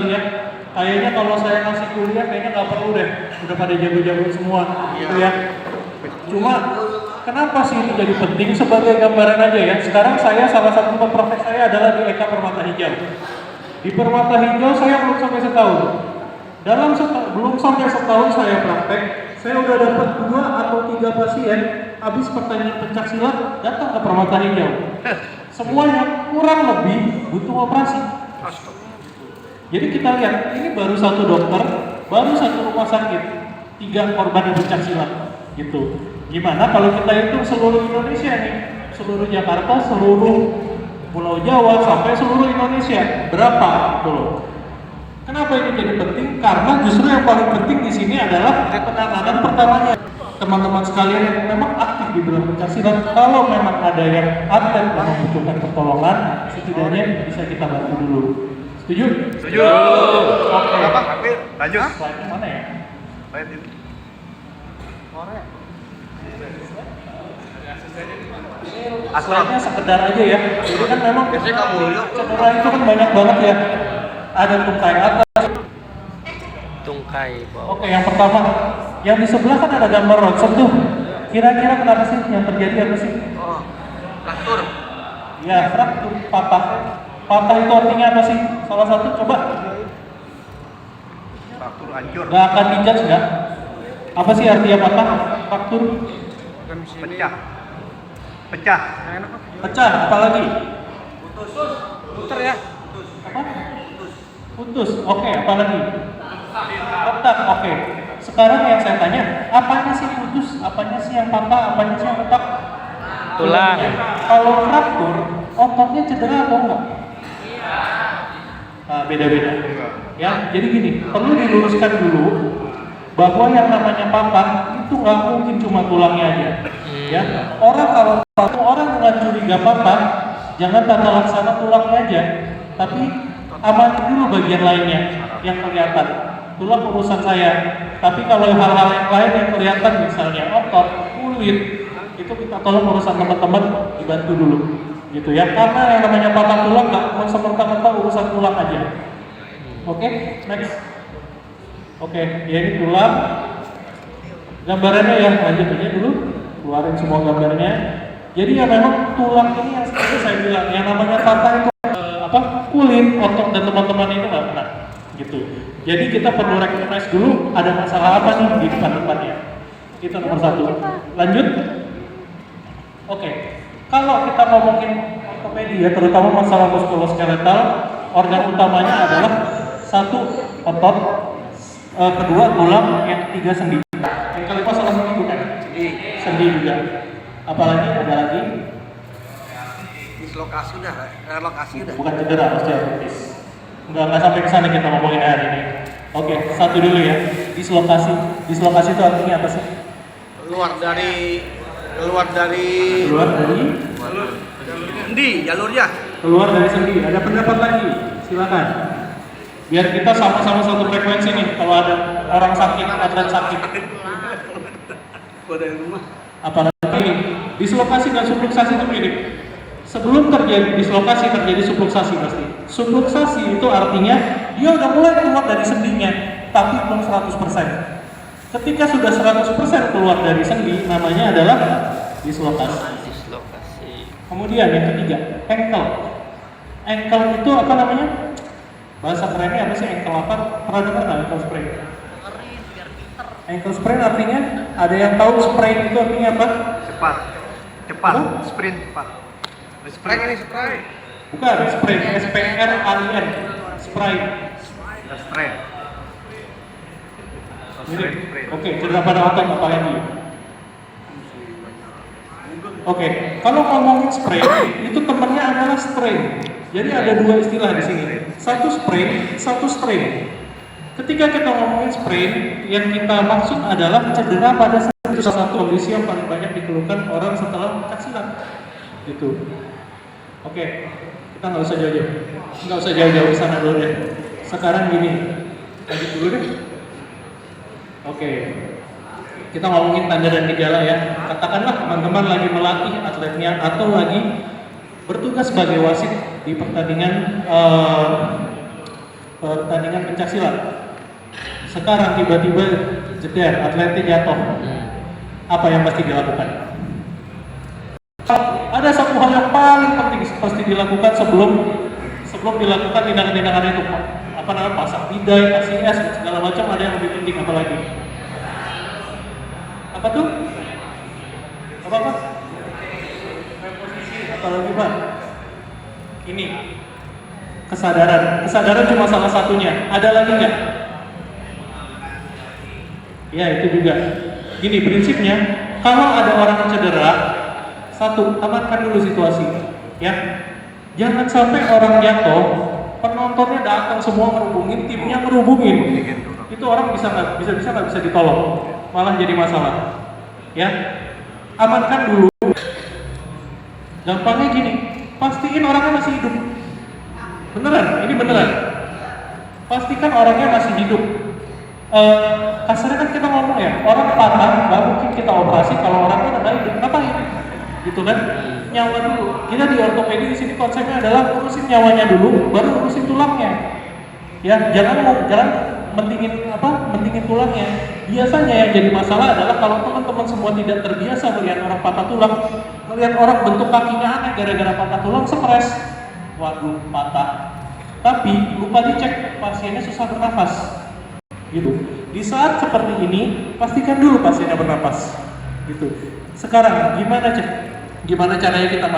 ya. Kayaknya kalau saya ngasih kuliah kayaknya nggak perlu deh, udah pada jago-jago semua gitu ya. Cuma kenapa sih ini jadi penting sebagai gambaran aja ya. Sekarang saya salah satu praktek saya adalah di Eka Permata Hijau. Di Permata Hijau saya belum sampai setahun. Belum sampai setahun saya praktek, saya udah dapat 2 atau 3 pasien habis pertandingan pencaksilat datang ke Permata Hijau. Semuanya kurang lebih butuh operasi. Jadi kita lihat, ini baru 1 dokter, baru 1 rumah sakit, 3 korban pencaksilat gitu. Gimana kalau kita hitung seluruh Indonesia nih, seluruh Jakarta, seluruh Pulau Jawa sampai seluruh Indonesia, berapa gitu loh. Kenapa ini jadi penting? Karena justru yang paling penting di sini adalah penanganan pertamanya. Teman-teman sekalian yang memang aktif di bidang pencaksilat, kalau memang ada yang atlet yang membutuhkan pertolongan, setidaknya bisa kita bantu dulu. Setuju? Setuju. Oke. Lanjut. Slide mana ya? Slide ini. Slide-nya sekedar aja ya. Jadi kan memang cedera itu kan banyak banget ya. Ada tungkai atas, tungkai bawah. Oke, yang pertama, yang di sebelah kan ada gambar ronsen tuh. Kira-kira kenapa sih yang terjadi apa sih? Oh, fraktur. Ya, fraktur, patah. Patah itu artinya apa sih? Salah satu coba. Fraktur hancur. Gak akan dijudge nggak? Apa sih artinya patah? Fraktur? Pecah. Pecah. Pecah, apalagi? Putar ya. Apa? Putus. Oke, apalagi? Retak. Oke. Sekarang yang saya tanya, apanya sih putus? Apanya sih yang patah? Apanya sih yang retak? Tulang. Kalau fraktur, ototnya cedera atau enggak? Nah, beda-beda. Ya, jadi gini, perlu diluruskan dulu bahwa yang namanya patah itu nggak mungkin cuma tulangnya aja. Ya, kalau orang dengan curiga patah, jangan tata laksana tulangnya aja, tapi amati dulu bagian lainnya yang kelihatan. Tulang urusan saya, tapi kalau hal-hal yang lain yang kelihatan, misalnya otot, kulit, itu kita tolong urusan teman-teman dibantu dulu, gitu ya. Karena yang namanya patah tulang nggak cuma semerta-merta urusan tulang aja. Oke, next. Oke, ya ini tulang. Gambarannya ya, lanjut aja dulu, keluarin semua gambarnya. Jadi ya memang tulang ini yang seperti saya bilang, yang namanya patah itu kulit, otot dan teman-teman itu nggak kena, gitu. Jadi kita perlu recognize dulu ada masalah apa nih di depan-depannya. Itu nomor 1. Lanjut. Oke, kalau kita ngomongin ortopedi ya, terutama masalah muskuloskeletal, organ utamanya adalah 1 otot, 2 tulang, yang 3 sendi. Yang kelima salah sendi bukan? Sendi juga. Apalagi ada lagi? Dislokasi udah, relokasi udah. Bukan cedera, osteoartritis. Nggak sampai ke sana kita ngomongin hari ini. Oke, 1 dulu ya. Dislokasi. Dislokasi itu artinya apa sih? Keluar dari sendi, jalurnya. Keluar dari sendi. Ada pendapat lagi? Silakan. Biar kita sama-sama satu frekuensi nih. Kalau ada orang sakit, atlet sakit. Dari rumah. Apalagi dislokasi dan subluksasi itu mirip. Sebelum terjadi dislokasi terjadi subluksasi pasti. Subluksasi itu artinya dia udah mulai keluar dari sendinya, tapi belum 100%. Ketika sudah 100% keluar dari sendi, namanya adalah dislokasi. Kemudian yang ketiga, ankle. Ankle itu apa namanya? Bahasa kerennya apa sih ankle apa? Pernah dengar nggak ankle sprain? Ankle sprain artinya, ada yang tahu sprain itu artinya apa? Cepat. Sprint cepat. Sprain ini sprain. Bukan, sprain, S-P-R-A-I-N. Sprain. Sprain. Oke, cedera pada otot apa lagi? Oke, kalau ngomongin sprain, itu temannya adalah strain. Jadi ada 2 istilah di sini. Satu sprain, satu strain. Ketika kita ngomongin sprain, yang kita maksud adalah cedera pada satu kondisi yang paling banyak dikeluhkan orang setelah pencaksilat. Gitu. Oke, kita nggak usah jauh-jauh ke sana dulu deh. Sekarang gini, lanjut dulu deh. Oke, kita ngomongin tanda dan gejala ya. Katakanlah teman-teman lagi melatih atletnya atau lagi bertugas sebagai wasit di pertandingan pertandingan pencaksilat. Sekarang tiba-tiba jeder, atletnya jatuh. Apa yang pasti dilakukan? Ada satu hal yang paling penting pasti dilakukan sebelum dilakukan tindakan-tindakan itu, apa namanya, pasang bidai, kasih es, dan segala macam. Ada yang lebih penting apa lagi? Apa tuh? Apa? Reposisi atau lagi Pak? Ini kesadaran cuma salah satunya. Ada lagi nggak? Ya itu juga. Gini prinsipnya, kalau ada orang cedera, satu, amankan dulu situasi, ya. Jangan sampai orang jatuh, penontonnya datang semua ngerubungin, timnya ngerubungin. Itu orang nggak bisa ditolong, malah jadi masalah. Ya, amankan dulu. Gampangnya gini, pastiin orangnya masih hidup. Beneran, ini beneran. Pastikan orangnya masih hidup. Kasarnya kan kita ngomong ya, orang patah nggak mungkin kita operasi kalau orangnya udah hidup. Ngapain? Gitu kan? Nyawa dulu. Kita di ortopedi di sini konsepnya adalah urusin nyawanya dulu, baru urusin tulangnya. Ya, jangan mentingin tulangnya. Biasanya yang jadi masalah adalah kalau teman-teman semua tidak terbiasa melihat orang patah tulang, melihat orang bentuk kakinya aneh gara-gara patah tulang, stres. Waduh, patah. Tapi lupa dicek pasiennya susah bernafas. Gitu. Di saat seperti ini, pastikan dulu pasiennya bernafas. Gitu. Sekarang gimana caranya kita